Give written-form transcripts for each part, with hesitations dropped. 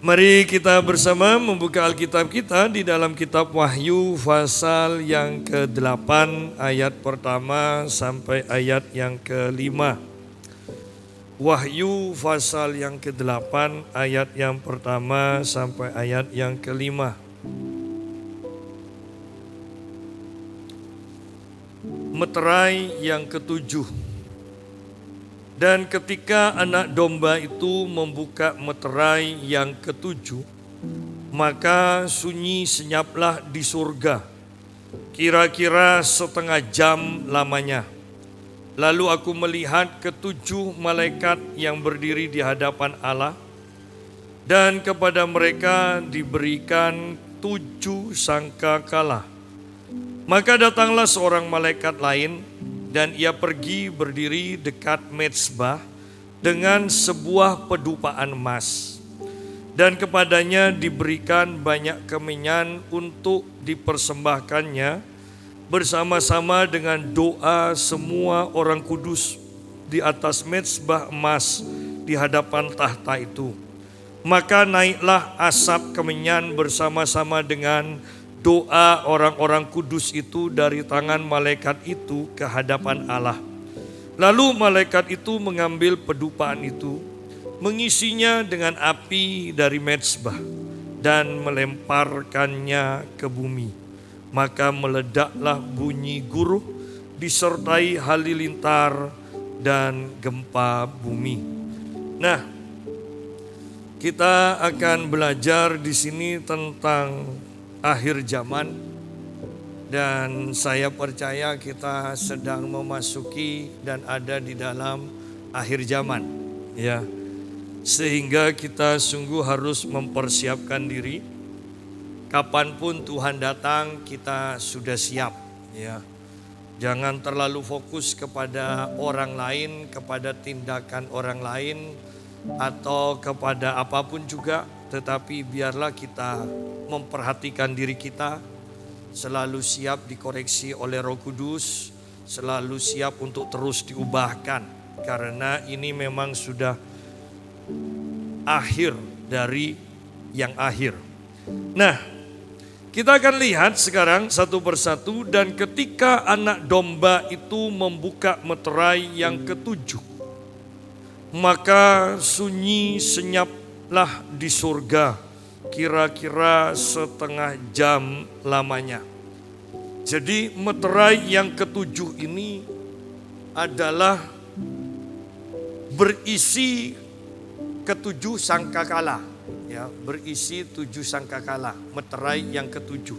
Mari kita bersama membuka Alkitab kita di dalam kitab Wahyu pasal yang ke-8 ayat pertama sampai ayat yang ke-5. Wahyu pasal yang ke-8 ayat yang pertama sampai ayat yang ke-5. Meterai yang ke-7. Dan ketika anak domba itu membuka meterai yang ke-7, maka sunyi senyaplah di surga, kira-kira setengah jam lamanya. Lalu aku melihat ke-7 malaikat yang berdiri di hadapan Allah, dan kepada mereka diberikan 7 sangkakala. Maka datanglah seorang malaikat lain, dan ia pergi berdiri dekat mezbah dengan sebuah pedupaan emas. Dan kepadanya diberikan banyak kemenyan untuk dipersembahkannya bersama-sama dengan doa semua orang kudus di atas mezbah emas di hadapan tahta itu. Maka naiklah asap kemenyan bersama-sama dengan doa orang-orang kudus itu dari tangan malaikat itu ke hadapan Allah. Lalu malaikat itu mengambil pedupaan itu, mengisinya dengan api dari mezbah dan melemparkannya ke bumi. Maka meledaklah bunyi guruh disertai halilintar dan gempa bumi. Nah, kita akan belajar di sini tentang akhir zaman, dan saya percaya kita sedang memasuki dan ada di dalam akhir zaman, ya. Sehingga kita sungguh harus mempersiapkan diri. Kapanpun Tuhan datang, kita sudah siap, ya. Jangan terlalu fokus kepada orang lain, kepada tindakan orang lain, atau kepada apapun juga. Tetapi biarlah kita memperhatikan diri kita, selalu siap dikoreksi oleh Roh Kudus, selalu siap untuk terus diubahkan, karena ini memang sudah akhir dari yang akhir. Nah, kita akan lihat sekarang satu persatu. Dan ketika anak domba itu membuka meterai yang ke-7, maka sunyi senyaplah di surga, kira-kira setengah jam lamanya. Jadi meterai yang ke-7 ini adalah berisi ke-7 sangkakala, ya, berisi 7 sangkakala, meterai yang ke-7.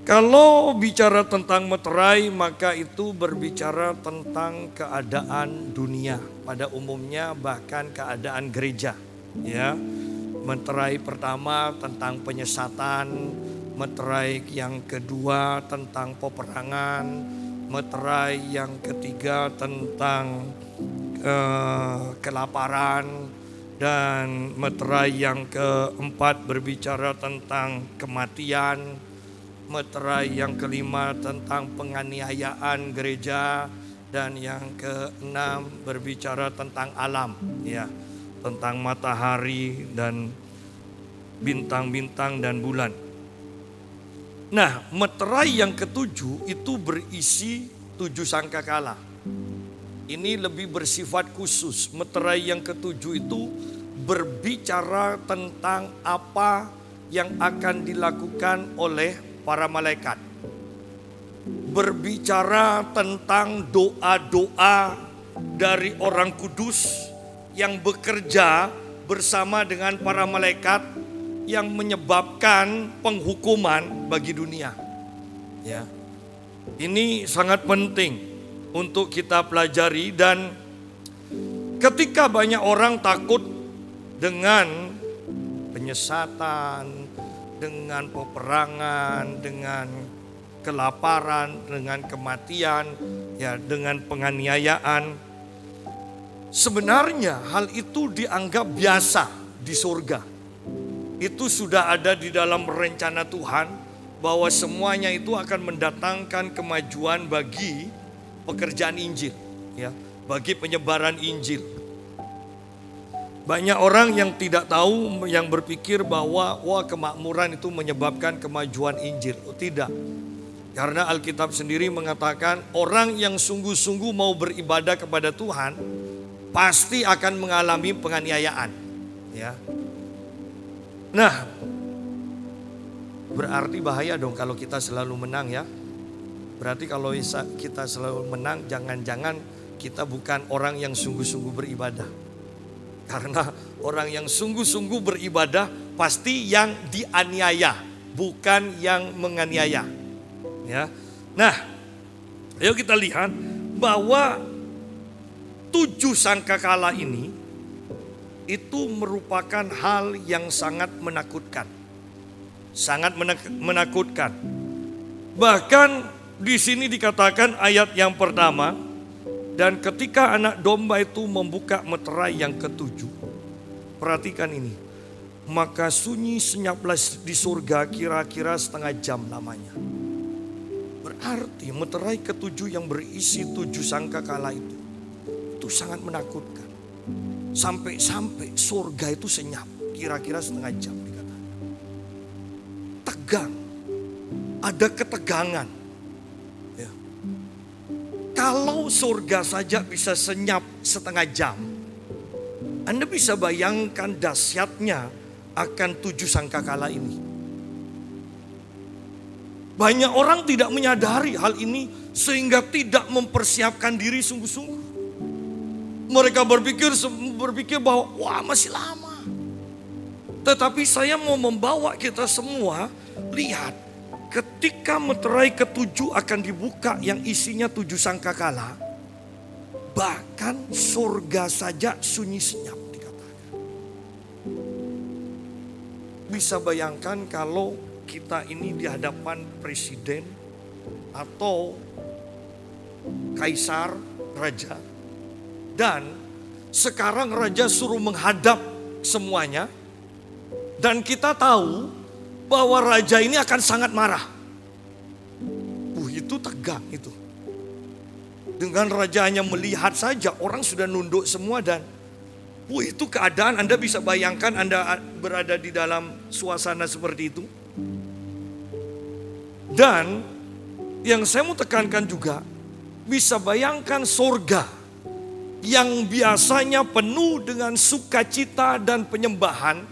Kalau bicara tentang meterai, maka itu berbicara tentang keadaan dunia pada umumnya, bahkan keadaan gereja, ya. Meterai pertama tentang penyesatan, meterai yang kedua tentang peperangan, meterai yang ketiga tentang kelaparan, dan meterai yang keempat berbicara tentang kematian, meterai yang kelima tentang penganiayaan gereja, dan yang keenam berbicara tentang alam, ya, tentang matahari dan bintang-bintang dan bulan. Nah, meterai yang ke-7 itu berisi 7 sangkakala. Ini lebih bersifat khusus. Meterai yang ke-7 itu berbicara tentang apa yang akan dilakukan oleh para malaikat. Berbicara tentang doa-doa dari orang kudus yang bekerja bersama dengan para malaikat yang menyebabkan penghukuman bagi dunia. Ya. Ini sangat penting untuk kita pelajari, dan ketika banyak orang takut dengan penyesatan, dengan peperangan, dengan kelaparan, dengan kematian, ya, dengan penganiayaan, sebenarnya hal itu dianggap biasa di surga. Itu sudah ada di dalam rencana Tuhan, bahwa semuanya itu akan mendatangkan kemajuan bagi pekerjaan Injil, ya, bagi penyebaran Injil. Banyak orang yang tidak tahu, yang berpikir bahwa kemakmuran itu menyebabkan kemajuan Injil. Oh, tidak. Karena Alkitab sendiri mengatakan orang yang sungguh-sungguh mau beribadah kepada Tuhan pasti akan mengalami penganiayaan. Ya. Nah, berarti bahaya dong kalau kita selalu menang ya. Berarti kalau kita selalu menang, jangan-jangan kita bukan orang yang sungguh-sungguh beribadah. Karena orang yang sungguh-sungguh beribadah pasti yang dianiaya, bukan yang menganiaya. Ya. Nah, ayo kita lihat bahwa 7 sangkakala ini itu merupakan hal yang sangat menakutkan. Sangat menakutkan. Bahkan di sini dikatakan ayat yang pertama, dan ketika anak domba itu membuka meterai yang ke-7, perhatikan ini, maka sunyi senyaplah di surga kira-kira setengah jam lamanya. Berarti meterai ke-7 yang berisi 7 sangkakala itu sangat menakutkan. Sampai-sampai surga itu senyap kira-kira setengah jam dikatakan. Tegang, ada ketegangan. Ya. Kalau surga saja bisa senyap setengah jam, Anda bisa bayangkan dahsyatnya akan 7 sangkakala ini. Banyak orang tidak menyadari hal ini sehingga tidak mempersiapkan diri sungguh-sungguh. Mereka berpikir bahwa wah masih lama. Tetapi saya mau membawa kita semua lihat ketika meterai ke-7 akan dibuka yang isinya 7 sangkakala, bahkan surga saja sunyi senyap dikatakan. Bisa bayangkan kalau kita ini di hadapan presiden atau kaisar, raja, dan sekarang raja suruh menghadap semuanya, dan kita tahu bahwa raja ini akan sangat marah. Itu tegang itu. Dengan raja hanya melihat saja orang sudah nunduk semua, dan itu keadaan Anda bisa bayangkan Anda berada di dalam suasana seperti itu. Dan yang saya mau tekankan juga, bisa bayangkan surga yang biasanya penuh dengan sukacita dan penyembahan,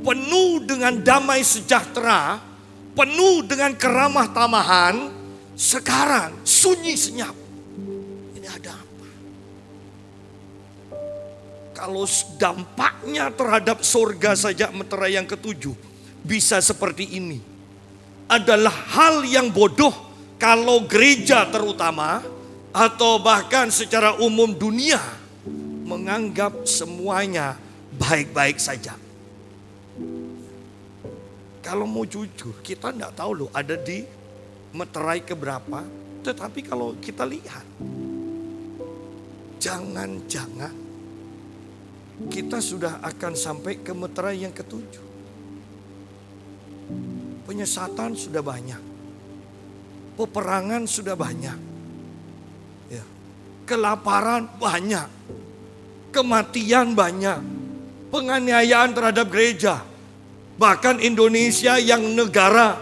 penuh dengan damai sejahtera, penuh dengan keramah tamahan, sekarang sunyi senyap. Ini ada apa? Kalau dampaknya terhadap surga saja meterai yang ke-7 bisa seperti ini, adalah hal yang bodoh kalau gereja terutama atau bahkan secara umum dunia menganggap semuanya baik-baik saja. Kalau mau jujur, kita tidak tahu loh ada di meterai keberapa. Tetapi kalau kita lihat, jangan-jangan kita sudah akan sampai ke meterai yang ke-7. Penyesatan sudah banyak, peperangan sudah banyak, ya. Kelaparan banyak, kematian banyak, penganiayaan terhadap gereja. Bahkan Indonesia yang negara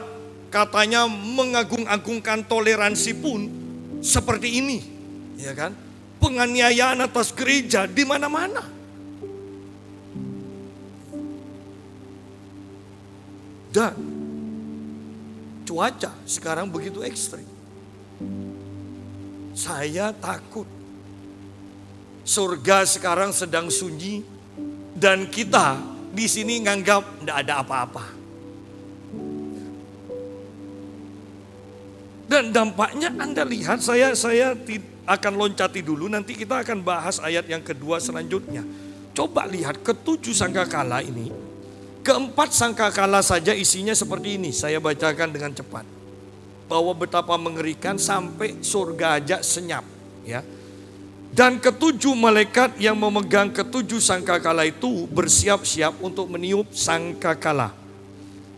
katanya mengagung-agungkan toleransi pun seperti ini, ya kan? Penganiayaan atas gereja di mana-mana. Dan cuaca sekarang begitu ekstrim. Saya takut surga sekarang sedang sunyi dan kita di sini nganggap tidak ada apa-apa. Dan dampaknya Anda lihat, saya akan loncati dulu, nanti kita akan bahas ayat yang kedua selanjutnya. Coba lihat ke-7 sangkakala ini. Ke-4 sangkakala saja isinya seperti ini. Saya bacakan dengan cepat. Bahwa betapa mengerikan sampai surga aja senyap. Ya. Dan ke-7 malaikat yang memegang ke-7 sangkakala itu bersiap-siap untuk meniup sangkakala.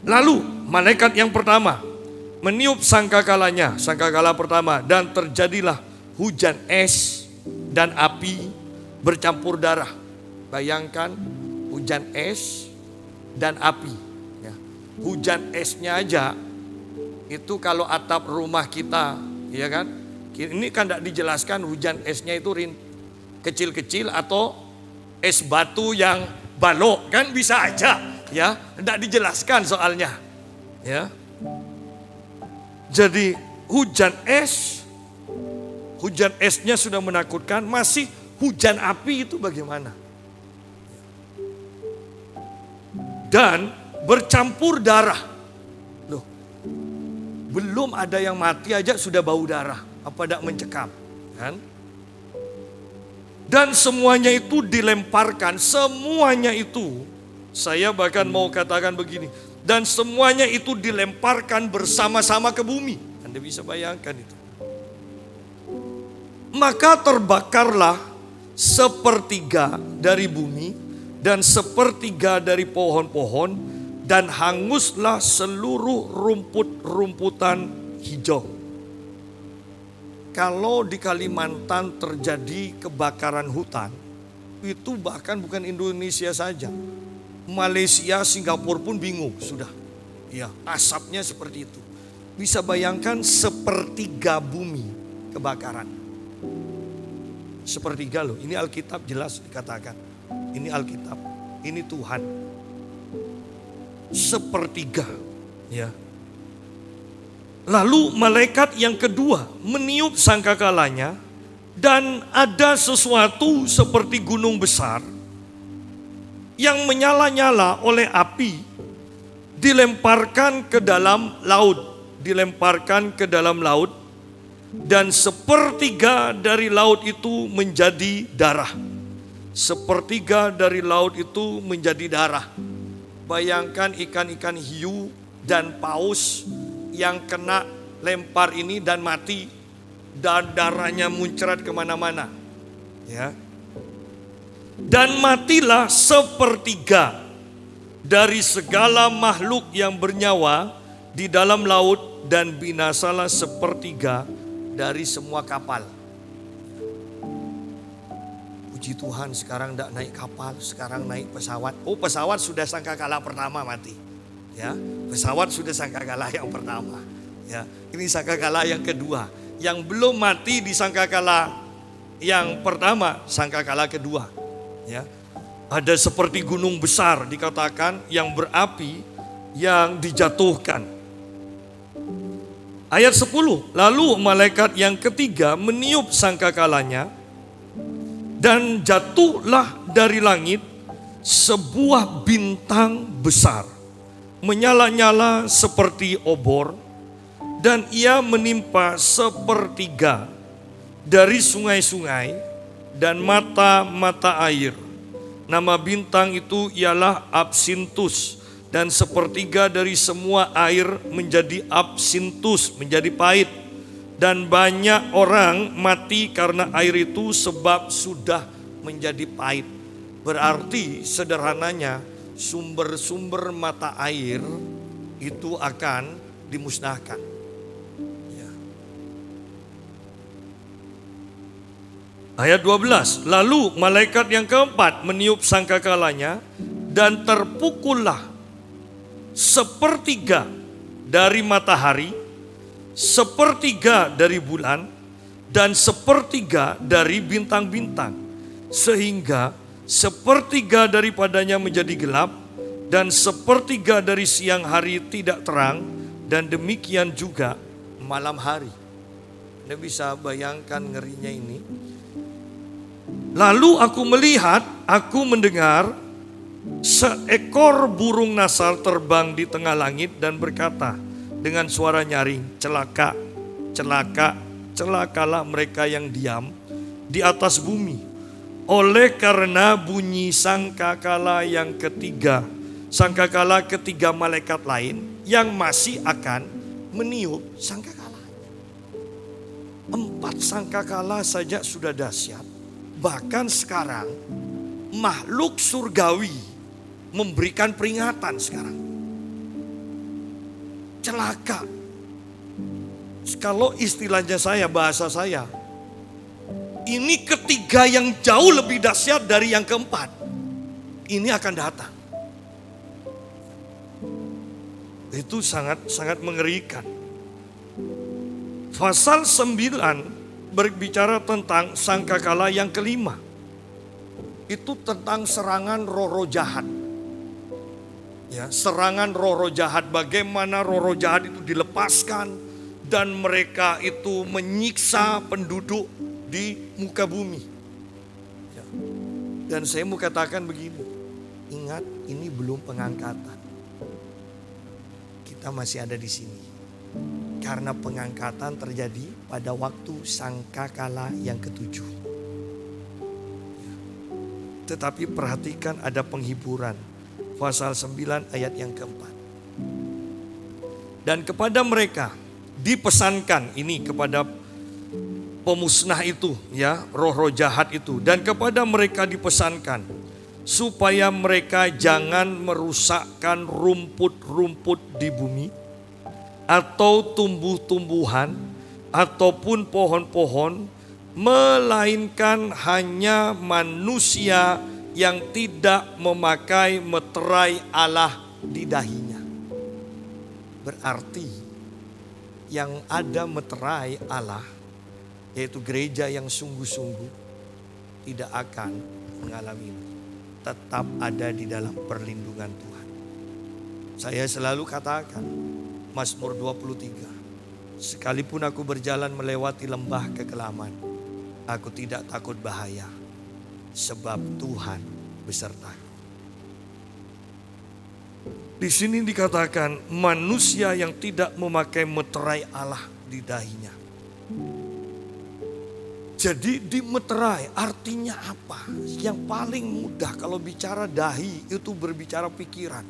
Lalu malaikat yang pertama meniup sangkakalanya, sangkakala pertama. Dan terjadilah hujan es dan api bercampur darah. Bayangkan hujan es dan api. Ya. Hujan esnya aja itu kalau atap rumah kita, ya kan? Ini kan tidak dijelaskan hujan esnya itu kecil-kecil atau es batu yang balok, kan bisa aja, ya. Tidak dijelaskan soalnya, ya. Jadi hujan esnya sudah menakutkan, masih hujan api itu bagaimana? Dan bercampur darah. Loh, belum ada yang mati aja sudah bau darah. Apa tidak mencekam? Kan? Dan semuanya itu dilemparkan. Semuanya itu, saya bahkan mau katakan begini. Dan semuanya itu dilemparkan bersama-sama ke bumi. Anda bisa bayangkan itu. Maka terbakarlah sepertiga dari bumi dan sepertiga dari pohon-pohon, dan hanguslah seluruh rumput-rumputan hijau. Kalau di Kalimantan terjadi kebakaran hutan, itu bahkan bukan Indonesia saja. Malaysia, Singapura pun bingung sudah. Ya, asapnya seperti itu. Bisa bayangkan sepertiga bumi kebakaran. Sepertiga loh, ini Alkitab jelas dikatakan. Ini Alkitab, ini Tuhan. Sepertiga, ya. Lalu malaikat yang kedua meniup sangkakalanya, dan ada sesuatu seperti gunung besar yang menyala-nyala oleh api dilemparkan ke dalam laut, dan sepertiga dari laut itu menjadi darah. Sepertiga dari laut itu menjadi darah. Bayangkan ikan-ikan hiu dan paus yang kena lempar ini dan mati, dan darahnya muncrat kemana-mana, ya. Dan matilah sepertiga dari segala makhluk yang bernyawa di dalam laut, dan binasalah sepertiga dari semua kapal. Puji Tuhan, sekarang tidak naik kapal, sekarang naik pesawat. Oh, pesawat sudah sangkakala pertama mati. Ya, pesawat sudah sangkakala yang pertama. Ya, ini sangkakala yang kedua. Yang belum mati di sangkakala yang pertama, sangkakala kedua. Ya, ada seperti gunung besar dikatakan yang berapi yang dijatuhkan. Ayat 10, lalu malaikat yang ketiga meniup sangkakalanya, dan jatuhlah dari langit sebuah bintang besar, menyala-nyala seperti obor, dan ia menimpa sepertiga dari sungai-sungai dan mata-mata air. Nama bintang itu ialah Absintus, dan sepertiga dari semua air menjadi absintus, menjadi pahit. Dan banyak orang mati karena air itu sebab sudah menjadi pahit. Berarti sederhananya sumber-sumber mata air itu akan dimusnahkan. Ya. Ayat 12, lalu malaikat yang keempat meniup sangkakalanya, dan terpukullah sepertiga dari matahari, sepertiga dari bulan, dan sepertiga dari bintang-bintang, sehingga sepertiga daripadanya menjadi gelap, dan sepertiga dari siang hari tidak terang, dan demikian juga malam hari. Anda bisa bayangkan ngerinya ini. Lalu aku melihat, aku mendengar seekor burung nasar terbang di tengah langit dan berkata dengan suara nyaring, celaka, celaka, celakalah mereka yang diam di atas bumi, oleh karena bunyi sangkakala yang ketiga, sangkakala ketiga malaikat lain yang masih akan meniup sangkakala. 4 sangkakala saja sudah dahsyat. Bahkan sekarang makhluk surgawi memberikan peringatan sekarang. Celaka. Kalau istilahnya saya, bahasa saya, ini ketiga yang jauh lebih dahsyat dari yang keempat. ini akan datang. Itu sangat mengerikan. Pasal 9 berbicara tentang sangkakala yang kelima. Itu tentang serangan roh-roh jahat. Ya, serangan roh-roh jahat, bagaimana roh-roh jahat itu dilepaskan dan mereka itu menyiksa penduduk di muka bumi. Ya. Dan saya mau katakan begini, ingat ini belum pengangkatan. Kita masih ada di sini. Karena pengangkatan terjadi pada waktu sangkakala yang ketujuh. Tetapi perhatikan ada penghiburan. Pasal 9 ayat yang keempat. Dan kepada mereka dipesankan, ini kepada pemusnah itu, ya, roh-roh jahat itu. Dan kepada mereka dipesankan supaya mereka jangan merusakkan rumput-rumput di bumi, atau tumbuh-tumbuhan, ataupun pohon-pohon, melainkan hanya manusia yang tidak memakai meterai Allah di dahinya. Berarti yang ada meterai Allah, yaitu gereja yang sungguh-sungguh, tidak akan mengalami ini. Tetap ada di dalam perlindungan Tuhan. Saya selalu katakan, Mazmur 23, sekalipun aku berjalan melewati lembah kekelaman, aku tidak takut bahaya, sebab Tuhan besertaku. Di sini dikatakan manusia yang tidak memakai meterai Allah di dahinya. Jadi dimeterai artinya apa? Yang paling mudah kalau bicara dahi itu berbicara pikiran.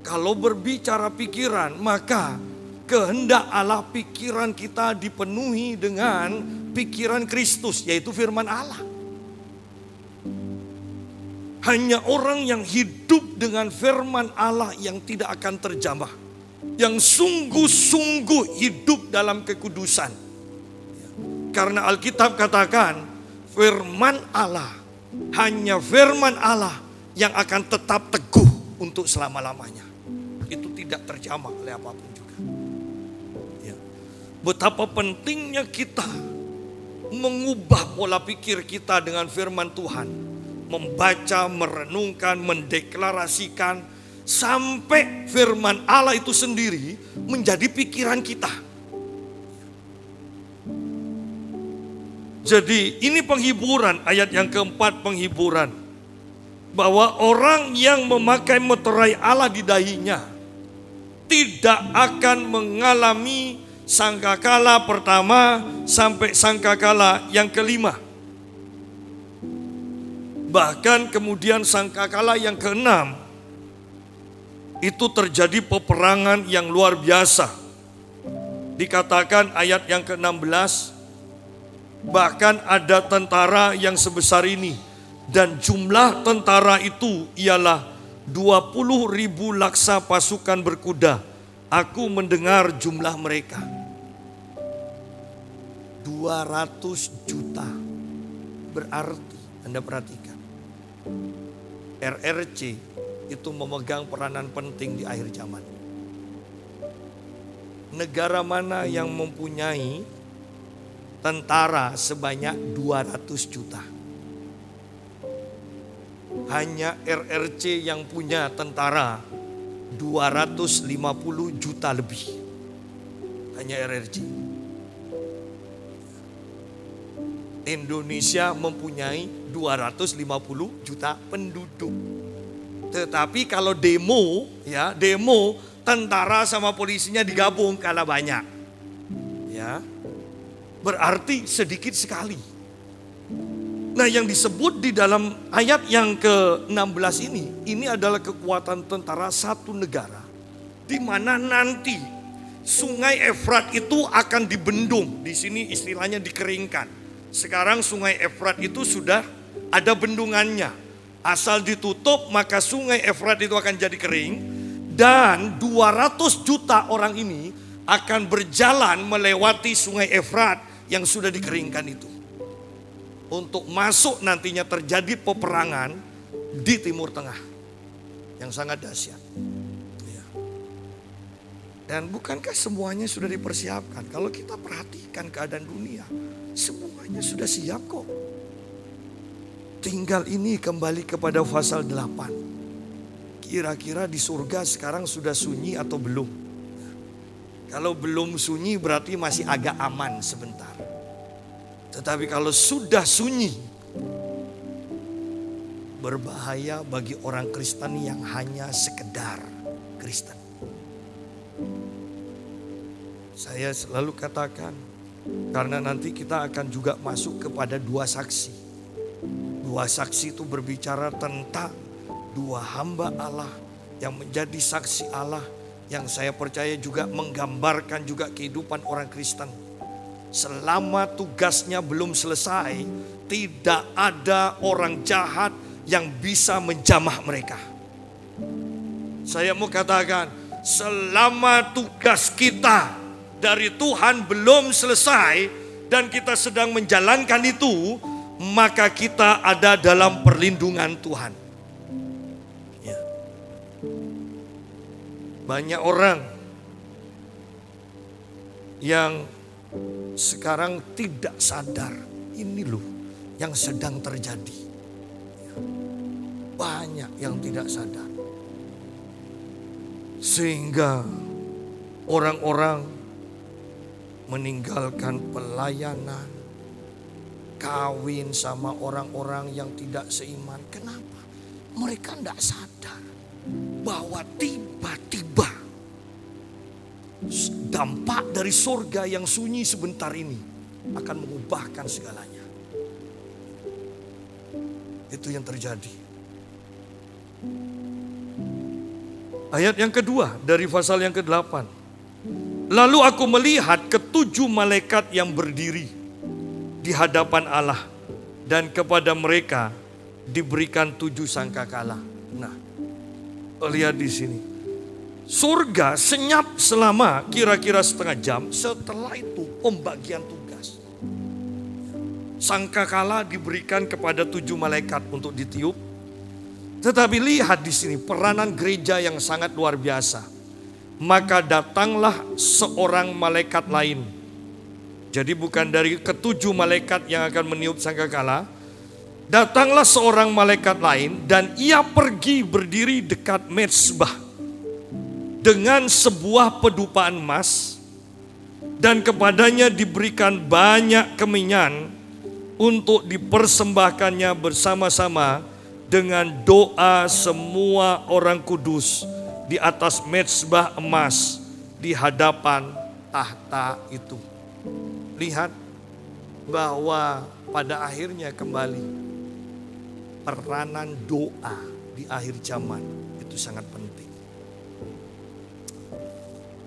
Kalau berbicara pikiran, maka kehendak Allah pikiran kita dipenuhi dengan pikiran Kristus, yaitu firman Allah. Hanya orang yang hidup dengan firman Allah yang tidak akan terjamah, yang sungguh-sungguh hidup dalam kekudusan. Karena Alkitab katakan firman Allah, hanya firman Allah yang akan tetap teguh untuk selama-lamanya. Itu tidak terjamah oleh apapun juga. Ya. Betapa pentingnya kita mengubah pola pikir kita dengan firman Tuhan. Membaca, merenungkan, mendeklarasikan, sampai firman Allah itu sendiri menjadi pikiran kita. Jadi ini penghiburan, ayat yang keempat penghiburan. Bahwa orang yang memakai meterai Allah di dahinya tidak akan mengalami sangkakala pertama sampai sangkakala yang kelima. Bahkan kemudian sangkakala yang keenam itu terjadi peperangan yang luar biasa. Dikatakan ayat yang ke-16, bahkan ada tentara yang sebesar ini, dan jumlah tentara itu ialah 20.000 laksa pasukan berkuda. Aku mendengar jumlah mereka 200 juta. Berarti Anda perhatikan, RRC itu memegang peranan penting di akhir zaman. Negara mana yang mempunyai tentara sebanyak 200 juta? Hanya RRC yang punya tentara 250 juta lebih. Hanya RRC. Indonesia mempunyai 250 juta penduduk. Tetapi kalau demo, ya, demo tentara sama polisinya digabung kalah banyak. Ya. Berarti sedikit sekali. Nah, yang disebut di dalam ayat yang ke-16 ini adalah kekuatan tentara satu negara, di mana nanti Sungai Efrat itu akan dibendung. Di sini istilahnya dikeringkan. Sekarang Sungai Efrat itu sudah ada bendungannya. Asal ditutup maka Sungai Efrat itu akan jadi kering. Dan 200 juta orang ini akan berjalan melewati Sungai Efrat yang sudah dikeringkan itu. Untuk masuk nantinya terjadi peperangan di Timur Tengah yang sangat dahsyat. Ya. Dan bukankah semuanya sudah dipersiapkan? Kalau kita perhatikan keadaan dunia, semuanya sudah siap kok. Tinggal ini kembali kepada pasal 8. Kira-kira di surga sekarang sudah sunyi atau belum? Kalau belum sunyi berarti masih agak aman sebentar. Tetapi kalau sudah sunyi, berbahaya bagi orang Kristen yang hanya sekedar Kristen. Saya selalu katakan, karena nanti kita akan juga masuk kepada dua saksi. Dua saksi itu berbicara tentang dua hamba Allah yang menjadi saksi Allah, yang saya percaya juga menggambarkan juga kehidupan orang Kristen. Selama tugasnya belum selesai, tidak ada orang jahat yang bisa menjamah mereka. Saya mau katakan, selama tugas kita dari Tuhan belum selesai dan kita sedang menjalankan itu, maka kita ada dalam perlindungan Tuhan. Ya. Banyak orang yang sekarang tidak sadar ini loh yang sedang terjadi. Ya. Banyak yang tidak sadar. Sehingga orang-orang meninggalkan pelayanan, kawin sama orang-orang yang tidak seiman. Kenapa? Mereka tidak sadar bahwa tiba-tiba dampak dari surga yang sunyi sebentar ini akan mengubahkan segalanya. Itu yang terjadi. Ayat yang kedua dari pasal yang ke-8. Lalu aku melihat ketujuh malaikat yang berdiri di hadapan Allah, dan kepada mereka diberikan 7 sangkakala. Nah, lihat di sini. Surga senyap selama kira-kira setengah jam. Setelah itu pembagian tugas. Sangkakala diberikan kepada 7 malaikat untuk ditiup. Tetapi lihat di sini peranan gereja yang sangat luar biasa. Maka datanglah seorang malaikat lain. Jadi bukan dari ketujuh malaikat yang akan meniup sangkakala. Datanglah seorang malaikat lain dan ia pergi berdiri dekat mezbah dengan sebuah pedupaan emas, dan kepadanya diberikan banyak kemenyan untuk dipersembahkannya bersama-sama dengan doa semua orang kudus di atas mezbah emas di hadapan tahta itu. Lihat bahwa pada akhirnya kembali peranan doa di akhir zaman itu sangat penting.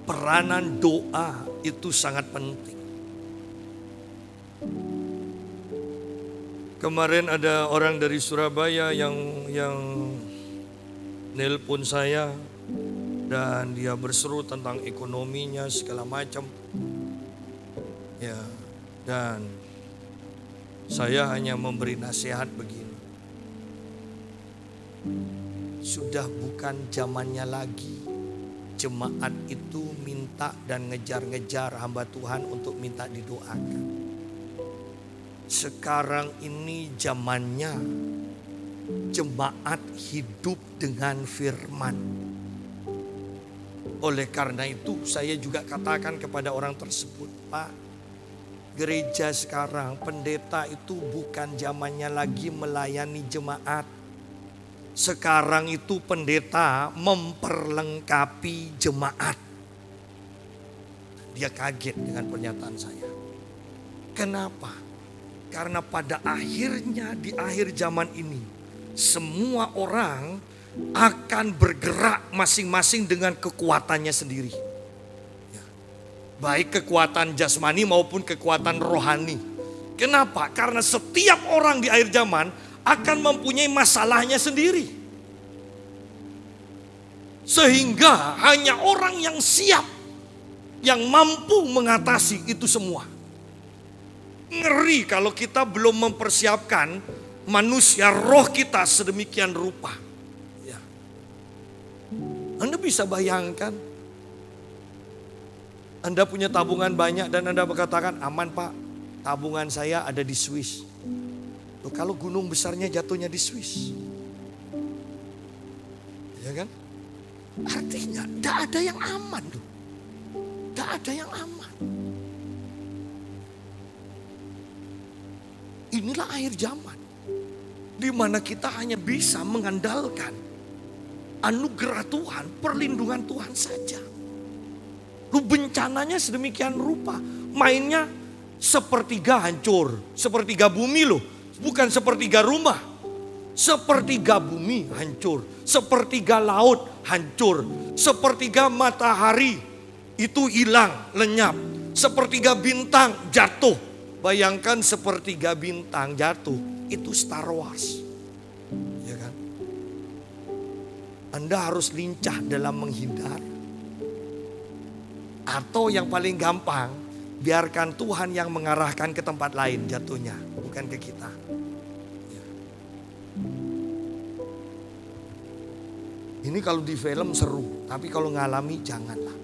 Peranan doa itu sangat penting. Kemarin ada orang dari Surabaya yang nelpon saya dan dia berseru tentang ekonominya segala macam. Ya, dan saya hanya memberi nasihat begini. Sudah bukan zamannya lagi jemaat itu minta dan ngejar-ngejar hamba Tuhan untuk minta didoakan. Sekarang ini zamannya jemaat hidup dengan firman. Oleh karena itu saya juga katakan kepada orang tersebut, Pak, gereja sekarang, pendeta itu bukan zamannya lagi melayani jemaat. Sekarang itu pendeta memperlengkapi jemaat. Dia kaget dengan pernyataan saya. Kenapa? Karena pada akhirnya di akhir zaman ini, semua orang akan bergerak masing-masing dengan kekuatannya sendiri. Baik kekuatan jasmani maupun kekuatan rohani. Kenapa? Karena setiap orang di akhir zaman akan mempunyai masalahnya sendiri. Sehingga hanya orang yang siap, yang mampu mengatasi itu semua. Ngeri kalau kita belum mempersiapkan manusia, roh kita sedemikian rupa. Ya. Anda bisa bayangkan, Anda punya tabungan banyak dan Anda berkatakan, aman Pak, tabungan saya ada di Swiss. Loh, kalau gunung besarnya jatuhnya di Swiss, ya kan? Artinya tidak ada yang aman tuh. Tidak ada yang aman. Inilah akhir zaman, di mana kita hanya bisa mengandalkan anugerah Tuhan, perlindungan Tuhan saja. Lu bencananya sedemikian rupa, mainnya sepertiga hancur, sepertiga bumi loh, bukan sepertiga rumah. Sepertiga bumi hancur, sepertiga laut hancur, sepertiga matahari itu hilang, lenyap, sepertiga bintang jatuh. Bayangkan sepertiga bintang jatuh, itu Star Wars. Ya kan? Anda harus lincah dalam menghindar. Atau yang paling gampang, biarkan Tuhan yang mengarahkan ke tempat lain jatuhnya, bukan ke kita. Ya. Ini kalau di film seru, tapi kalau ngalami janganlah.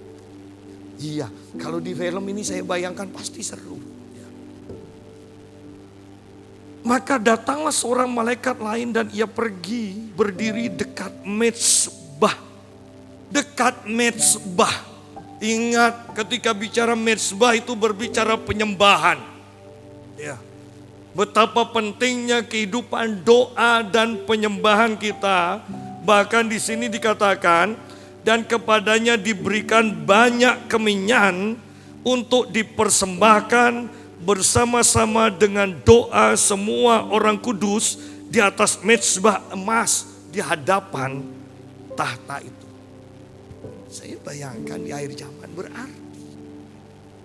Iya, kalau di film ini saya bayangkan pasti seru. Maka datanglah seorang malaikat lain dan ia pergi berdiri dekat mezbah. Dekat mezbah. Ingat, ketika bicara mezbah itu berbicara penyembahan. Ya. Betapa pentingnya kehidupan doa dan penyembahan kita. Bahkan di sini dikatakan, dan kepadanya diberikan banyak kemenyan untuk dipersembahkan bersama-sama dengan doa semua orang kudus di atas mezbah emas di hadapan tahta itu. Saya bayangkan di akhir zaman berarti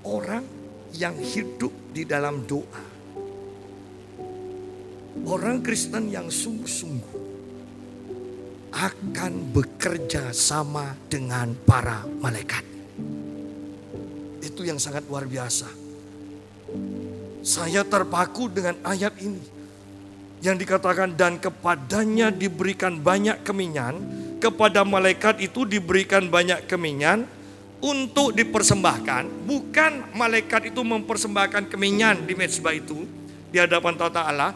orang yang hidup di dalam doa, orang Kristen yang sungguh-sungguh akan bekerja sama dengan para malaikat. Itu yang sangat luar biasa. Saya terpaku dengan ayat ini yang dikatakan, dan kepadanya diberikan banyak kemenyan. Kepada malaikat itu diberikan banyak kemenyan untuk dipersembahkan. Bukan malaikat itu mempersembahkan kemenyan di mezbah itu di hadapan tahta Allah,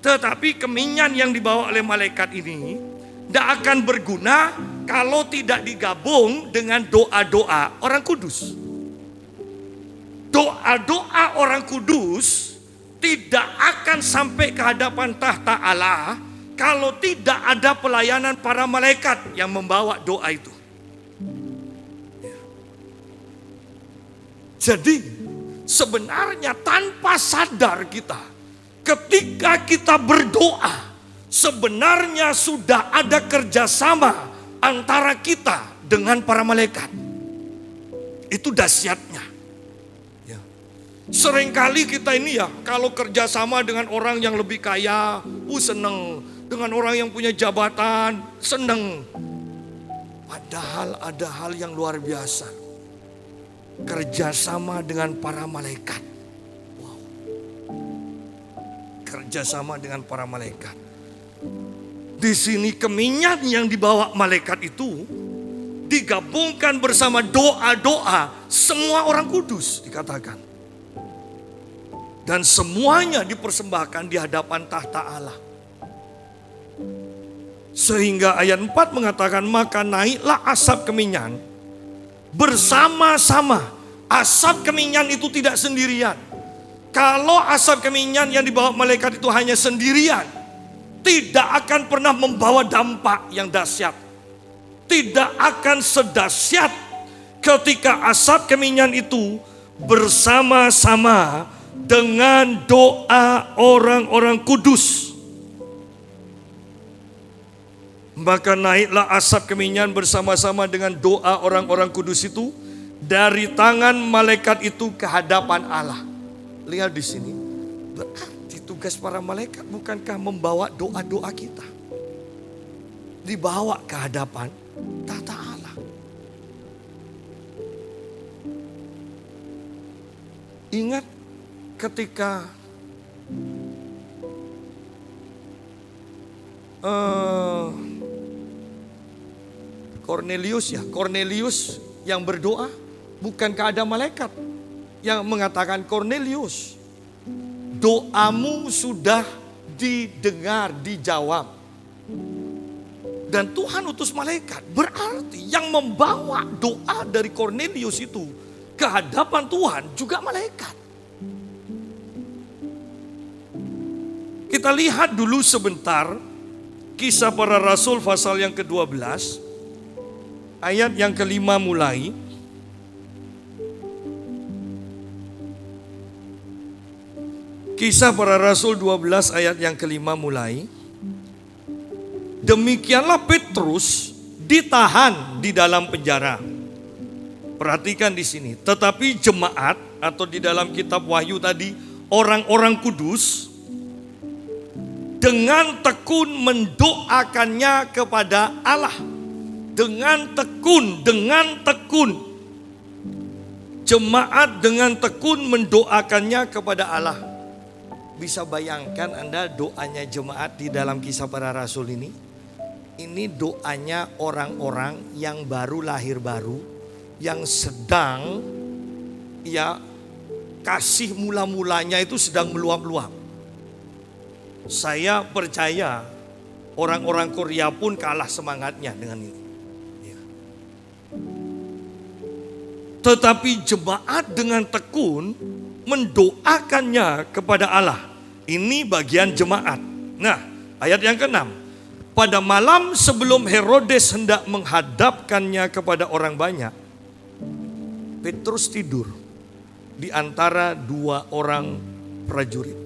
tetapi kemenyan yang dibawa oleh malaikat ini tidak akan berguna kalau tidak digabung dengan doa-doa orang kudus. Doa-doa orang kudus tidak akan sampai ke hadapan tahta Allah kalau tidak ada pelayanan para malaikat yang membawa doa itu. Jadi sebenarnya tanpa sadar kita, ketika kita berdoa, sebenarnya sudah ada kerjasama antara kita dengan para malaikat. Itu dahsyatnya. Seringkali kita ini ya, kalau kerjasama dengan orang yang lebih kaya, seneng. Dengan orang yang punya jabatan, seneng. Padahal ada hal yang luar biasa. Kerjasama dengan para malaikat. Wow. Kerjasama dengan para malaikat. Di sini kemenyan yang dibawa malaikat itu digabungkan bersama doa-doa semua orang kudus, dikatakan. Dan semuanya dipersembahkan di hadapan tahta Allah. Sehingga ayat 4 mengatakan, maka naiklah asap kemenyan bersama-sama. Asap kemenyan itu tidak sendirian. Kalau asap kemenyan yang dibawa malaikat itu hanya sendirian, tidak akan pernah membawa dampak yang dahsyat. Tidak akan sedahsyat ketika asap kemenyan itu bersama-sama dengan doa orang-orang kudus. Maka naiklah asap kemenyan bersama-sama dengan doa orang-orang kudus itu dari tangan malaikat itu ke hadapan Allah. Lihat di sini, berarti tugas para malaikat bukankah membawa doa-doa kita dibawa ke hadapan tahta Allah. Ingat ketika eh, Cornelius yang berdoa, bukankah ada malaikat yang mengatakan, Cornelius, doamu sudah didengar, dijawab. Dan Tuhan utus malaikat, berarti yang membawa doa dari Cornelius itu ke hadapan Tuhan juga malaikat. Kita lihat dulu sebentar Kisah Para Rasul pasal yang ke-12, ayat yang ke-5 mulai. Kisah Para Rasul 12 ayat yang ke-5 mulai. Demikianlah Petrus ditahan di dalam penjara. Perhatikan di sini. Tetapi jemaat, atau di dalam kitab Wahyu tadi, orang-orang kudus dengan tekun mendoakannya kepada Allah. Dengan tekun. Jemaat dengan tekun mendoakannya kepada Allah. Bisa bayangkan Anda doanya jemaat di dalam Kisah Para Rasul ini? Ini doanya orang-orang yang baru lahir baru, yang sedang kasih mula-mulanya itu sedang meluap-luap. Saya percaya orang-orang Korea pun kalah semangatnya dengan ini. Tetapi jemaat dengan tekun mendoakannya kepada Allah. Ini bagian jemaat. Nah, ayat yang ke-6. Pada malam sebelum Herodes hendak menghadapkannya kepada orang banyak, Petrus tidur di antara dua orang prajurit.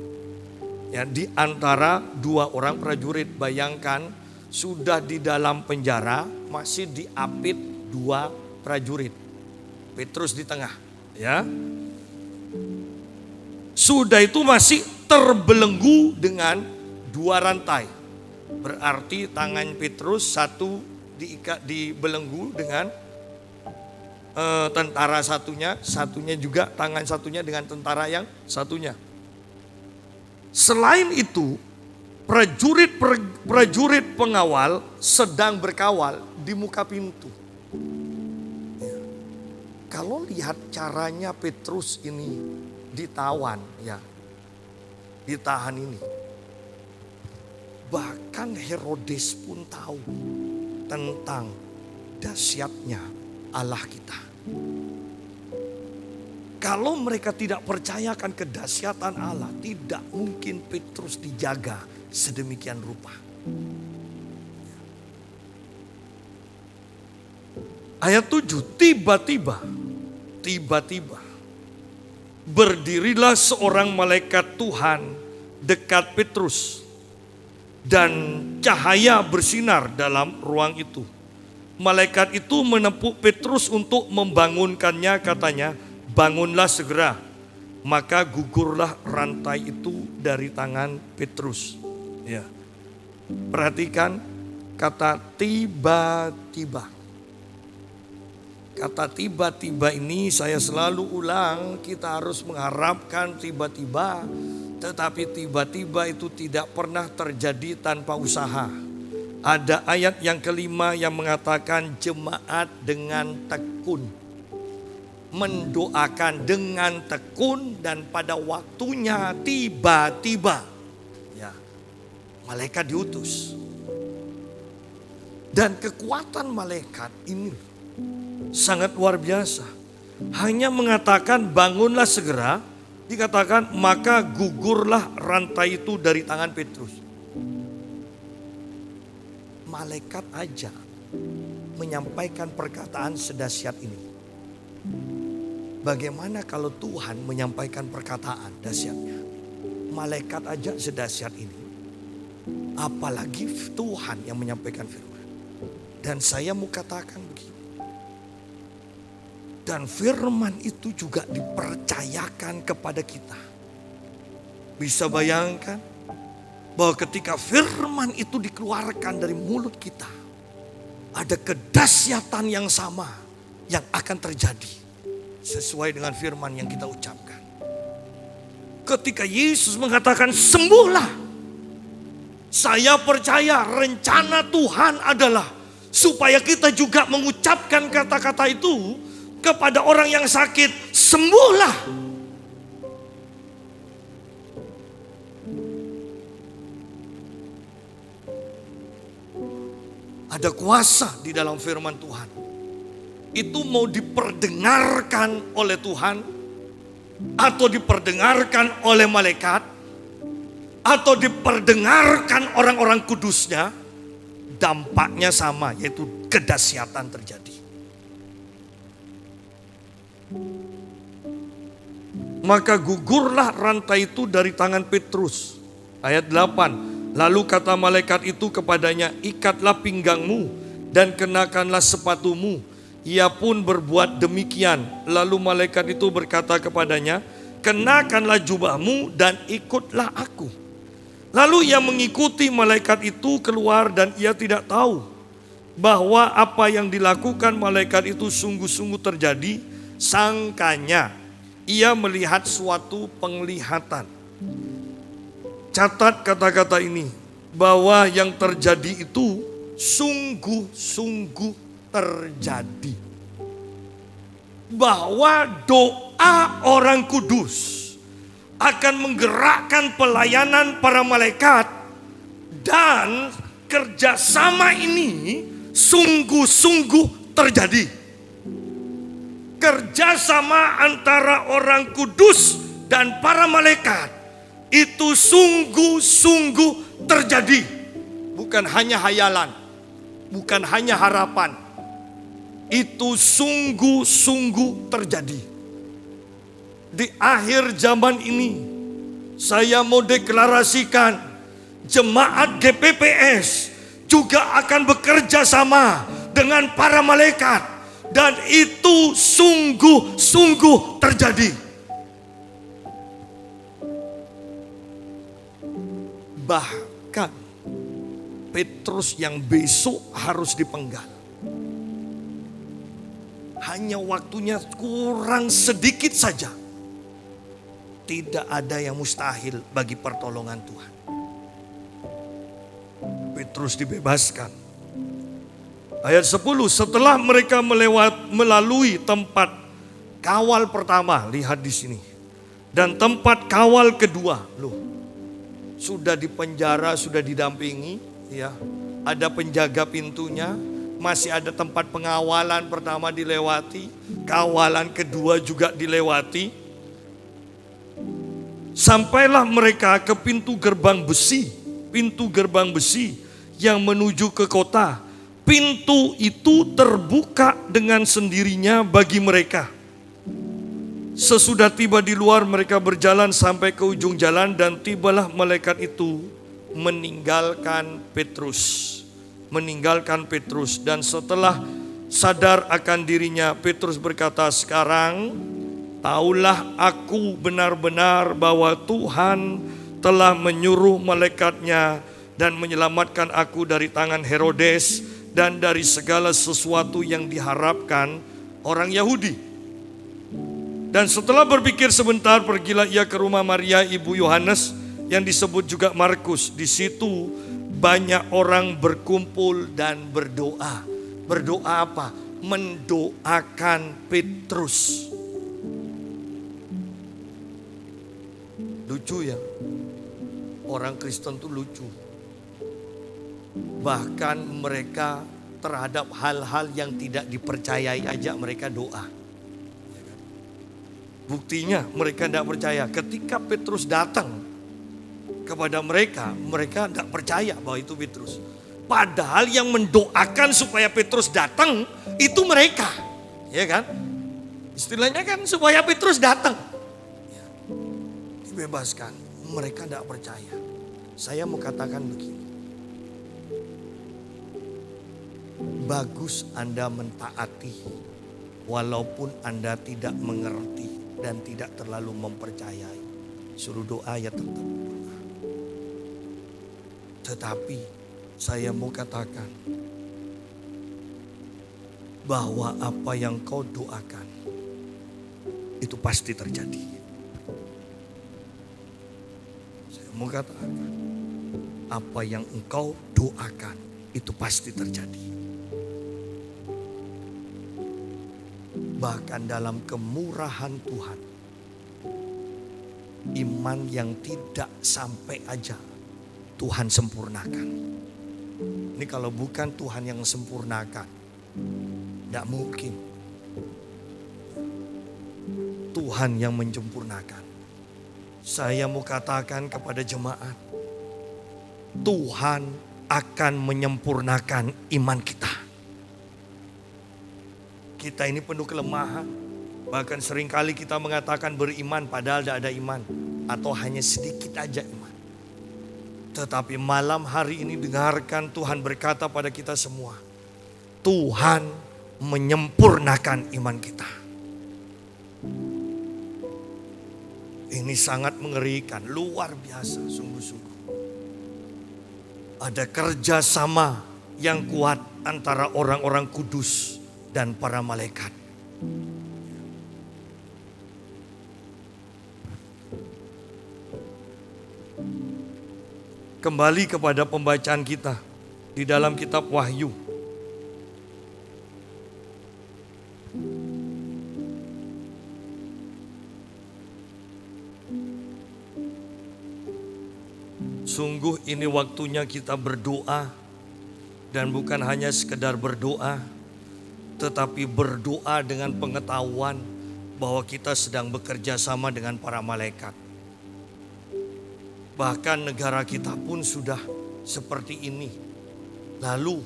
Ya, di antara dua orang prajurit, bayangkan sudah di dalam penjara masih diapit dua prajurit. Petrus di tengah, ya. Sudah itu masih terbelenggu dengan dua rantai. Berarti tangan Petrus satu diikat dibelenggu dengan tentara satunya juga tangan satunya dengan tentara yang satunya. Selain itu, prajurit pengawal sedang berkawal di muka pintu. Kalau lihat caranya Petrus ini ditawan, ditahan ini. Bahkan Herodes pun tahu tentang dahsyatnya Allah kita. Kalau mereka tidak percayakan kedahsyatan Allah, tidak mungkin Petrus dijaga sedemikian rupa. Ayat 7, tiba-tiba berdirilah seorang malaikat Tuhan dekat Petrus. Dan cahaya bersinar dalam ruang itu. Malaikat itu menepuk Petrus untuk membangunkannya, katanya, bangunlah segera. Maka gugurlah rantai itu dari tangan Petrus. Ya. Perhatikan kata tiba-tiba. Kata tiba-tiba ini saya selalu ulang, kita harus mengharapkan tiba-tiba. Tetapi tiba-tiba itu tidak pernah terjadi tanpa usaha. Ada ayat yang kelima yang mengatakan jemaat dengan tekun. Mendoakan dengan tekun dan pada waktunya tiba-tiba. Ya, malaikat diutus. Dan kekuatan malaikat ini sangat luar biasa. Hanya mengatakan bangunlah segera. Dikatakan maka gugurlah rantai itu dari tangan Petrus. Malaikat aja menyampaikan perkataan sedahsyat ini. Bagaimana kalau Tuhan menyampaikan perkataan dahsyatnya? Malaikat aja sedahsyat ini. Apalagi Tuhan yang menyampaikan firman. Dan saya mau katakan begini. Dan firman itu juga dipercayakan kepada kita. Bisa bayangkan bahwa ketika firman itu dikeluarkan dari mulut kita, ada kedahsyatan yang sama yang akan terjadi sesuai dengan firman yang kita ucapkan. Ketika Yesus mengatakan sembuhlah, Saya percaya rencana Tuhan adalah supaya kita juga mengucapkan kata-kata itu kepada orang yang sakit, sembuhlah. Ada kuasa di dalam firman Tuhan. Itu mau diperdengarkan oleh Tuhan, atau diperdengarkan oleh malaikat, atau diperdengarkan orang-orang kudusnya, dampaknya sama, yaitu kedahsyatan terjadi. Maka gugurlah rantai itu dari tangan Petrus. Ayat 8. Lalu kata malaikat itu kepadanya, ikatlah pinggangmu dan kenakanlah sepatumu. Ia pun berbuat demikian. Lalu malaikat itu berkata kepadanya, kenakanlah jubahmu dan ikutlah aku. Lalu ia mengikuti malaikat itu keluar dan ia tidak tahu bahwa apa yang dilakukan malaikat itu sungguh-sungguh terjadi. Sangkanya ia melihat suatu penglihatan. Catat kata-kata ini, bahwa yang terjadi itu sungguh-sungguh terjadi. Bahwa doa orang kudus akan menggerakkan pelayanan para malaikat, dan kerjasama ini sungguh-sungguh terjadi. Kerjasama antara orang kudus dan para malaikat itu sungguh-sungguh terjadi. Bukan hanya hayalan, bukan hanya harapan. Itu sungguh-sungguh terjadi. Di akhir zaman ini, saya mau deklarasikan, jemaat GPPS juga akan bekerja sama dengan para malaikat, dan itu sungguh-sungguh terjadi. Bahkan Petrus yang besok harus dipenggal, hanya waktunya kurang sedikit saja. Tidak ada yang mustahil bagi pertolongan Tuhan. Petrus dibebaskan. Ayat 10, setelah mereka melalui tempat kawal pertama, lihat di sini, dan tempat kawal kedua, sudah dipenjara, sudah didampingi, ya, ada penjaga pintunya, masih ada tempat pengawalan pertama dilewati, kawalan kedua juga dilewati. Sampailah mereka ke pintu gerbang besi yang menuju ke kota. Pintu itu terbuka dengan sendirinya bagi mereka. Sesudah tiba di luar, mereka berjalan sampai ke ujung jalan, dan tibalah malaikat itu meninggalkan Petrus. Dan setelah sadar akan dirinya, Petrus berkata, sekarang taulah aku benar-benar bahwa Tuhan telah menyuruh malaikatnya dan menyelamatkan aku dari tangan Herodes dan dari segala sesuatu yang diharapkan orang Yahudi. Dan setelah berpikir sebentar, pergilah ia ke rumah Maria ibu Yohanes yang disebut juga Markus. Di situ banyak orang berkumpul dan berdoa. Berdoa apa? Mendoakan Petrus. Lucu ya, orang Kristen tuh lucu. Bahkan mereka terhadap hal-hal yang tidak dipercayai aja mereka doa. Buktinya mereka tidak percaya. Ketika Petrus datang kepada mereka, mereka tidak percaya bahwa itu Petrus. Padahal yang mendoakan supaya Petrus datang itu mereka, ya kan? Istilahnya kan supaya Petrus datang. Bebaskan, mereka tidak percaya. Saya mau katakan begini, bagus Anda mentaati walaupun Anda tidak mengerti dan tidak terlalu mempercayai. Suruh doa ya tetap doa. Tetapi saya mau katakan bahwa apa yang kau doakan itu pasti terjadi. Mau katakan, apa yang engkau doakan itu pasti terjadi. Bahkan dalam kemurahan Tuhan, iman yang tidak sampai aja Tuhan sempurnakan. Ini kalau bukan Tuhan yang sempurnakan, tidak mungkin. Tuhan yang menyempurnakan. Saya mau katakan kepada jemaat, Tuhan akan menyempurnakan iman kita. Kita ini penuh kelemahan. Bahkan seringkali kita mengatakan beriman padahal tidak ada iman. Atau hanya sedikit aja iman. Tetapi malam hari ini dengarkan Tuhan berkata pada kita semua. Tuhan menyempurnakan iman kita. Ini sangat mengerikan, luar biasa, sungguh-sungguh. Ada kerjasama yang kuat antara orang-orang kudus dan para malaikat. Kembali kepada pembacaan kita di dalam kitab Wahyu. Sungguh ini waktunya kita berdoa, dan bukan hanya sekedar berdoa, tetapi berdoa dengan pengetahuan bahwa kita sedang bekerja sama dengan para malaikat. Bahkan negara kita pun sudah seperti ini. Lalu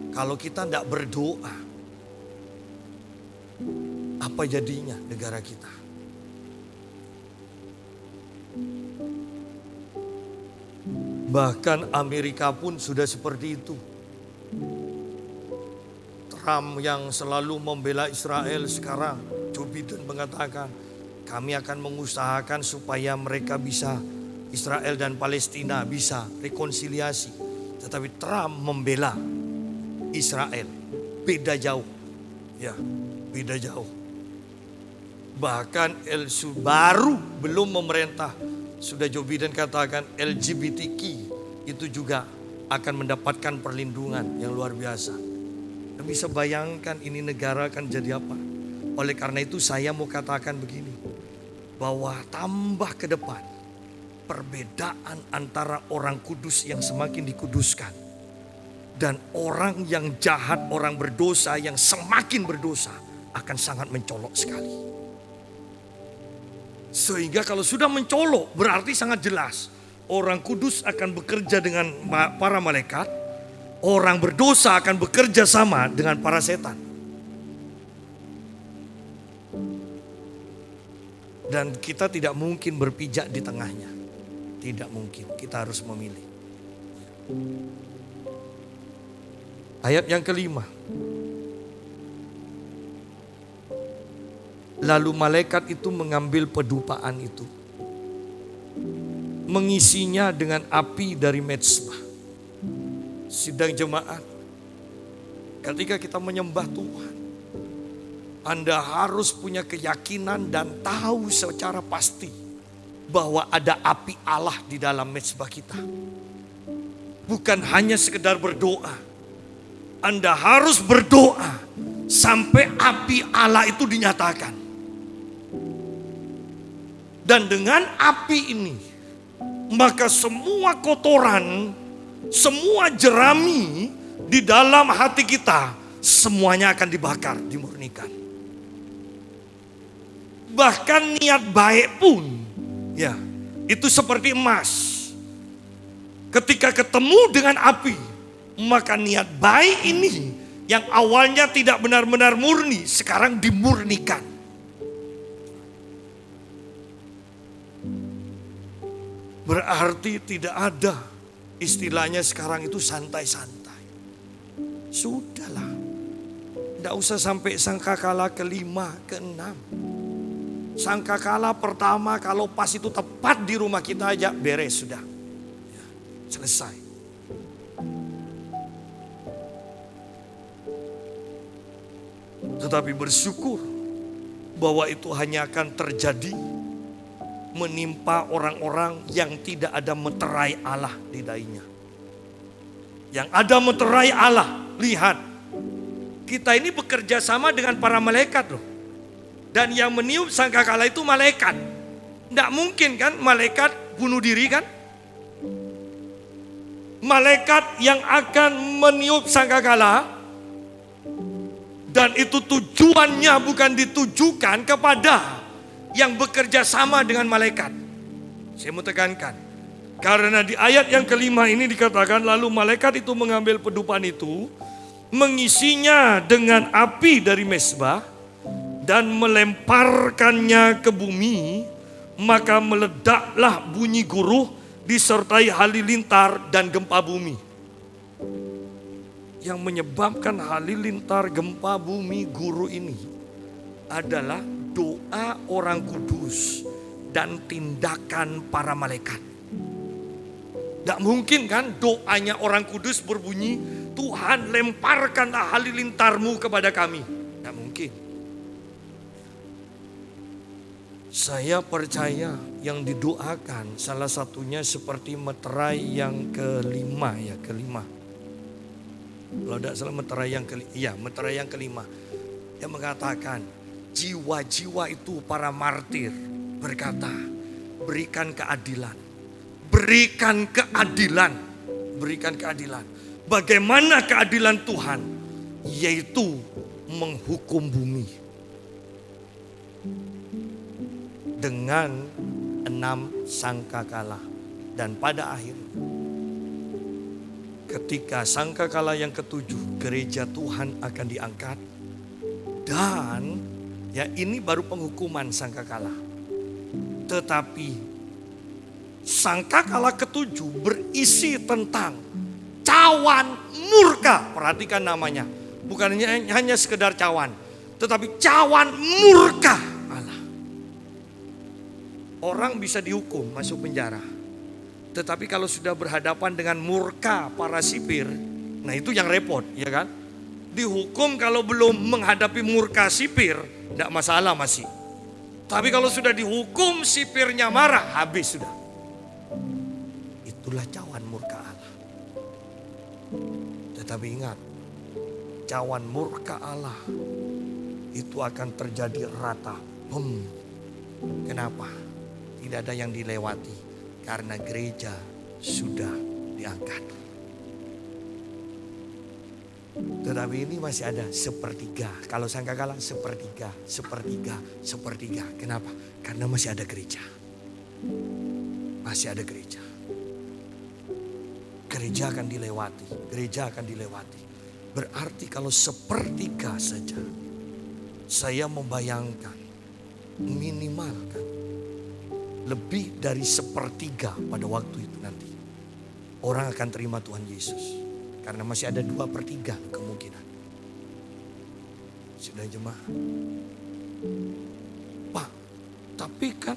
kalau kita tidak berdoa, apa jadinya negara kita? Bahkan Amerika pun sudah seperti itu. Trump yang selalu membela Israel sekarang, Joe Biden mengatakan, kami akan mengusahakan supaya mereka bisa, Israel dan Palestina bisa rekonsiliasi. Tetapi Trump membela Israel. Beda jauh. Ya, beda jauh. Bahkan baru belum memerintah, sudah Joe Biden katakan LGBTQ itu juga akan mendapatkan perlindungan yang luar biasa. Dan bisa bayangkan ini negara akan jadi apa. Oleh karena itu saya mau katakan begini, bahwa tambah ke depan perbedaan antara orang kudus yang semakin dikuduskan dan orang yang jahat, orang berdosa yang semakin berdosa akan sangat mencolok sekali. Sehingga kalau sudah mencolok berarti sangat jelas. Orang kudus akan bekerja dengan para malaikat. Orang berdosa akan bekerja sama dengan para setan. Dan kita tidak mungkin berpijak di tengahnya. Tidak mungkin, kita harus memilih. Ayat yang kelima. Lalu malaikat itu mengambil pedupaan itu, mengisinya dengan api dari mezbah. Sidang jemaat, ketika kita menyembah Tuhan, Anda harus punya keyakinan dan tahu secara pasti bahwa ada api Allah di dalam mezbah kita. Bukan hanya sekedar berdoa. Anda harus berdoa sampai api Allah itu dinyatakan. Dan dengan api ini, maka semua kotoran, semua jerami di dalam hati kita, semuanya akan dibakar, dimurnikan. Bahkan niat baik pun, ya, itu seperti emas. Ketika ketemu dengan api, maka niat baik ini yang awalnya tidak benar-benar murni, sekarang dimurnikan. Berarti tidak ada istilahnya sekarang itu santai-santai. Sudahlah. Tidak usah sampai sangkakala kelima, keenam. Sangkakala pertama kalau pas itu tepat di rumah kita aja beres sudah. Ya, selesai. Tetapi bersyukur bahwa itu hanya akan terjadi menimpa orang-orang yang tidak ada meterai Allah di dahinya. Yang ada meterai Allah, lihat. Kita ini bekerja sama dengan para malaikat loh. Dan yang meniup sangkakala itu malaikat. Tidak mungkin kan malaikat bunuh diri kan? Malaikat yang akan meniup sangkakala. Dan itu tujuannya bukan ditujukan kepada yang bekerja sama dengan malaikat. Saya mau tekankan. Karena di ayat yang kelima ini dikatakan lalu malaikat itu mengambil pedupan itu, mengisinya dengan api dari mezbah dan melemparkannya ke bumi, maka meledaklah bunyi guruh disertai halilintar dan gempa bumi. Yang menyebabkan halilintar gempa bumi guru ini adalah doa orang kudus dan tindakan para malaikat. Tidak mungkin kan doanya orang kudus berbunyi, Tuhan lemparkanlah halilintarmu kepada kami. Tidak mungkin. Saya percaya yang didoakan salah satunya seperti meterai yang kelima ya, kelima. Kalau tidak salah meterai yang kelima. Yang mengatakan jiwa-jiwa itu para martir berkata, berikan keadilan. Berikan keadilan. Berikan keadilan. Bagaimana keadilan Tuhan? Yaitu menghukum bumi. Dengan 6 sangkakala. Dan pada akhirnya ketika sangkakala yang ketujuh, gereja Tuhan akan diangkat. Dan ya ini baru penghukuman sangkakala. Tetapi sangkakala ketujuh berisi tentang cawan murka. Perhatikan namanya. Bukan hanya sekedar cawan. Tetapi cawan murka Allah. Orang bisa dihukum masuk penjara. Tetapi kalau sudah berhadapan dengan murka para sipir, nah itu yang repot, ya kan? Dihukum kalau belum menghadapi murka sipir, tidak masalah masih. Tapi kalau sudah dihukum sipirnya marah, habis sudah. Itulah cawan murka Allah. Tetapi ingat, cawan murka Allah itu akan terjadi rata. Kenapa? Tidak ada yang dilewati. Karena gereja sudah diangkat. Tetapi ini masih ada sepertiga. Kalau sangkakala sepertiga. Kenapa? Karena masih ada gereja. Masih ada gereja. Gereja akan dilewati. Berarti kalau sepertiga saja. Saya membayangkan minimal kan. Lebih dari sepertiga pada waktu itu nanti. Orang akan terima Tuhan Yesus. Karena masih ada 2/3 kemungkinan. Sudah jemaah. Pak, tapi kan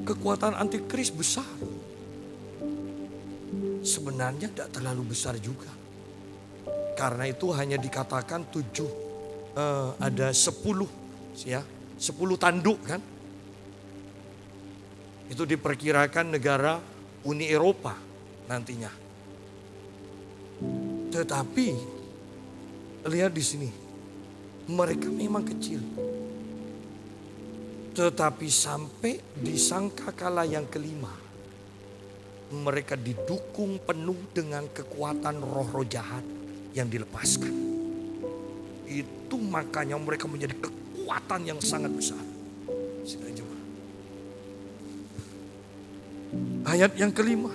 kekuatan antikris besar. Sebenarnya tidak terlalu besar juga. Karena itu hanya dikatakan 7. Ada 10 ya. 10 tanduk kan. Itu diperkirakan negara Uni Eropa nantinya. Tetapi lihat di sini, mereka memang kecil. Tetapi sampai di sangkakala yang kelima, mereka didukung penuh dengan kekuatan roh-roh jahat yang dilepaskan. Itu makanya mereka menjadi kekuatan yang sangat besar. Sudah jemaah. Ayat yang kelima.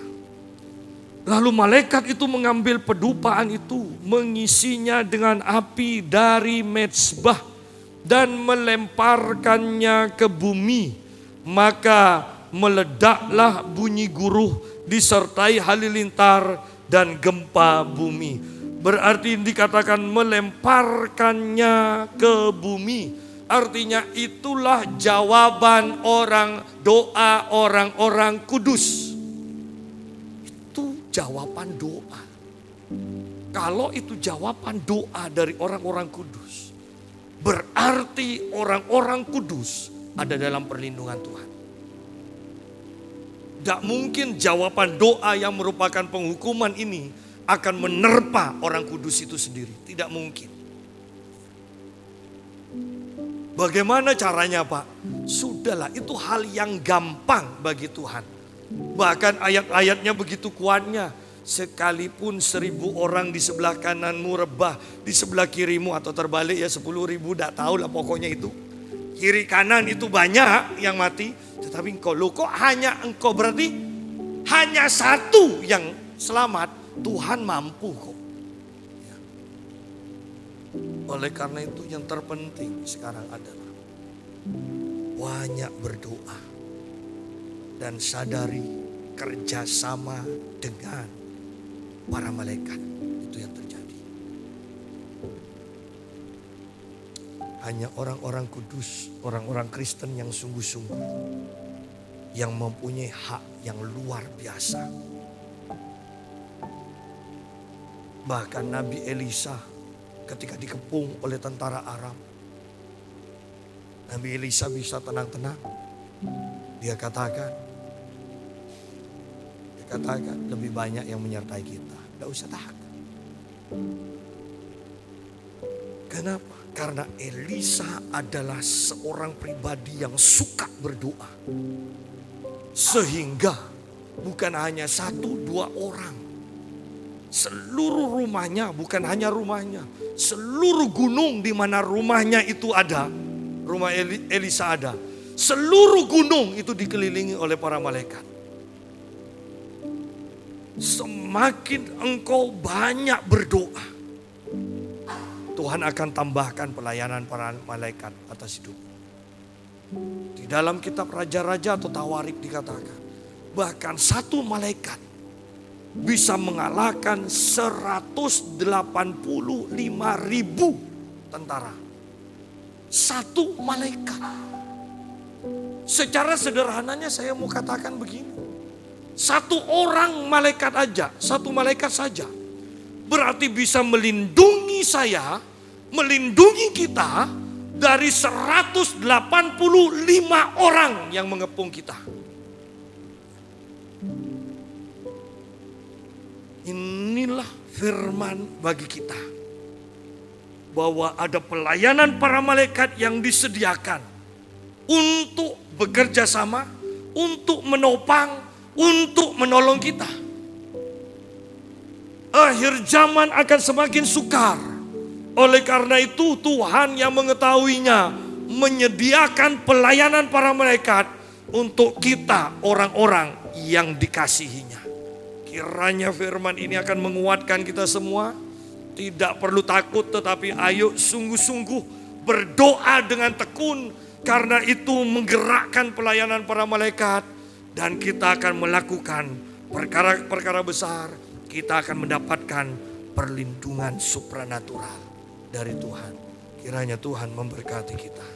Lalu malaikat itu mengambil pedupaan itu, mengisinya dengan api dari mezbah dan melemparkannya ke bumi. Maka meledaklah bunyi guruh disertai halilintar dan gempa bumi. Berarti dikatakan melemparkannya ke bumi. Artinya itulah jawaban doa orang-orang kudus. Itu jawaban doa. Kalau itu jawaban doa dari orang-orang kudus, berarti orang-orang kudus ada dalam perlindungan Tuhan. Tidak mungkin jawaban doa yang merupakan penghukuman ini akan menerpa orang kudus itu sendiri. Tidak mungkin. Bagaimana caranya, Pak? Sudahlah, itu hal yang gampang bagi Tuhan. Bahkan ayat-ayatnya begitu kuatnya. Sekalipun 1000 orang di sebelah kananmu rebah, di sebelah kirimu, atau terbalik ya 10.000, tidak tahu lah pokoknya itu. Kiri kanan itu banyak yang mati. Tetapi engkau, loh kok hanya engkau, berarti hanya satu yang selamat. Tuhan mampu kok. Ya. Oleh karena itu yang terpenting sekarang adalah banyak berdoa. Dan sadari kerjasama dengan para malaikat. Itu yang terjadi. Hanya orang-orang kudus, orang-orang Kristen yang sungguh-sungguh, yang mempunyai hak yang luar biasa. Bahkan Nabi Elisa ketika dikepung oleh tentara Aram, Nabi Elisa bisa tenang-tenang. Dia katakan lebih banyak yang menyertai kita. Tidak usah takut. Kenapa? Karena Elisa adalah seorang pribadi yang suka berdoa. Sehingga bukan hanya 1-2 orang. Seluruh rumahnya, bukan hanya rumahnya. Seluruh gunung di mana rumahnya itu ada. Rumah Elisa ada. Seluruh gunung itu dikelilingi oleh para malaikat. Semakin engkau banyak berdoa, Tuhan akan tambahkan pelayanan para malaikat atas hidup. Di dalam kitab Raja-Raja atau Tawarikh dikatakan, bahkan satu malaikat bisa mengalahkan 185.000 tentara. Satu malaikat. Secara sederhananya saya mau katakan begini. Satu orang malaikat aja, satu malaikat saja, berarti bisa melindungi saya, melindungi kita dari 185 orang yang mengepung kita. Inilah firman bagi kita, bahwa ada pelayanan para malaikat yang disediakan untuk bekerja sama, untuk menopang, untuk menolong kita. Akhir zaman akan semakin sukar. Oleh karena itu Tuhan yang mengetahuinya menyediakan pelayanan para malaikat untuk kita, orang-orang yang dikasihinya. Kiranya firman ini akan menguatkan kita semua. Tidak perlu takut, tetapi ayo sungguh-sungguh berdoa dengan tekun. Karena itu menggerakkan pelayanan para malaikat. Dan kita akan melakukan perkara-perkara besar. Kita akan mendapatkan perlindungan supranatural dari Tuhan. Kiranya Tuhan memberkati kita.